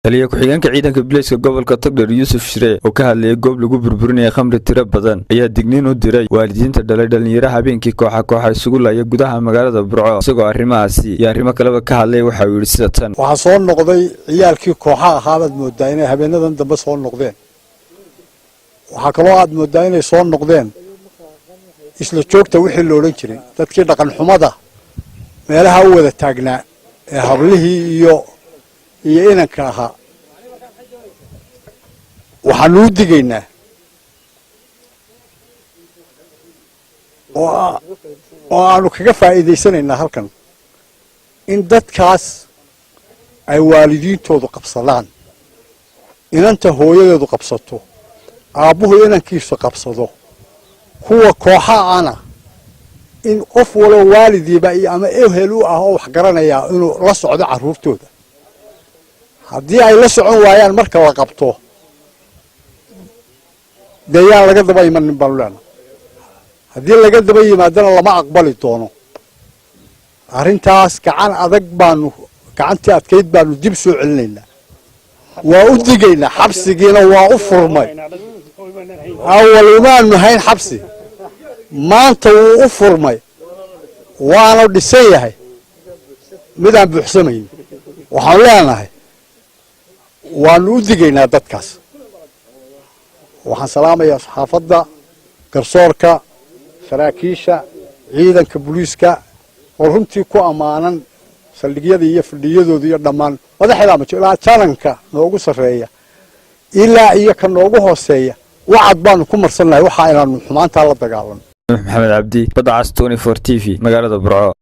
taliye ku-xigeenka ciidanka Booliiska gobolka Togdheer Yuusuf Shire oo ka hadlayay goob lagu burburinay khamri tiro badan ayaa digniin u diray waalidiinta dhalay dhalinyaro habeenkii kooxa isugu laaya gudaha magaalada Burco isagoo arrimahaasi iyo arrimo kale ka hadlay waxa uu yiri sida tan waxa soo noqday ciyaalkii kooxaha ahaabad moodaa inay habeenadan dambe soo noqdeen waxa kale oo aad moodaa inay soo noqdeen isla joogta wixii loo oran jiray dadkii dhaqan xumada meelaha u wada taagnaa ee hablihii iyo inanka ahaa waxaanu u digaynaa oo aanu kaga faa'iidaysanaynaa halkan in dadkaas ay waalidiintoodu qabsadaan inanta hooyadeedu qabsato aabbuhu inankiisu qabsado kuwa kooxaha ana in qof walo waalidiiba ama ehel u ah oo wax garanaya inuu la socdo carruurtooda haddii ay la socon waayaan marka la qabto deeyaan laga daba imanin baan leenahay haddii laga daba yimaadana lama aqbali doono arrintaas gacantii adkayd baanu dib soo celinaynaa waa u digaynaa xabsigiina waa u furmay awal umaanu hayn xabsi maanta wuu u furmay waana dhisan yahay midaan buuxsamayn waxaan leenahay waanu u digaynaa dadkaas waxaan salaamayaa saxaafadda garsoorka saraakiisha ciidanka booliiska oo runtii ku ammaanan saldhigyada iyo fadhiyadooda iyo dhammaan madaxda ilaa jalanka noogu sarreeya ilaa iyo ka noogu hooseeya wacad baanu ku marsannahay waxa inaanu xumaantaa la dagaalano maxamed cabdi badacas 24 TV magaalada Burco.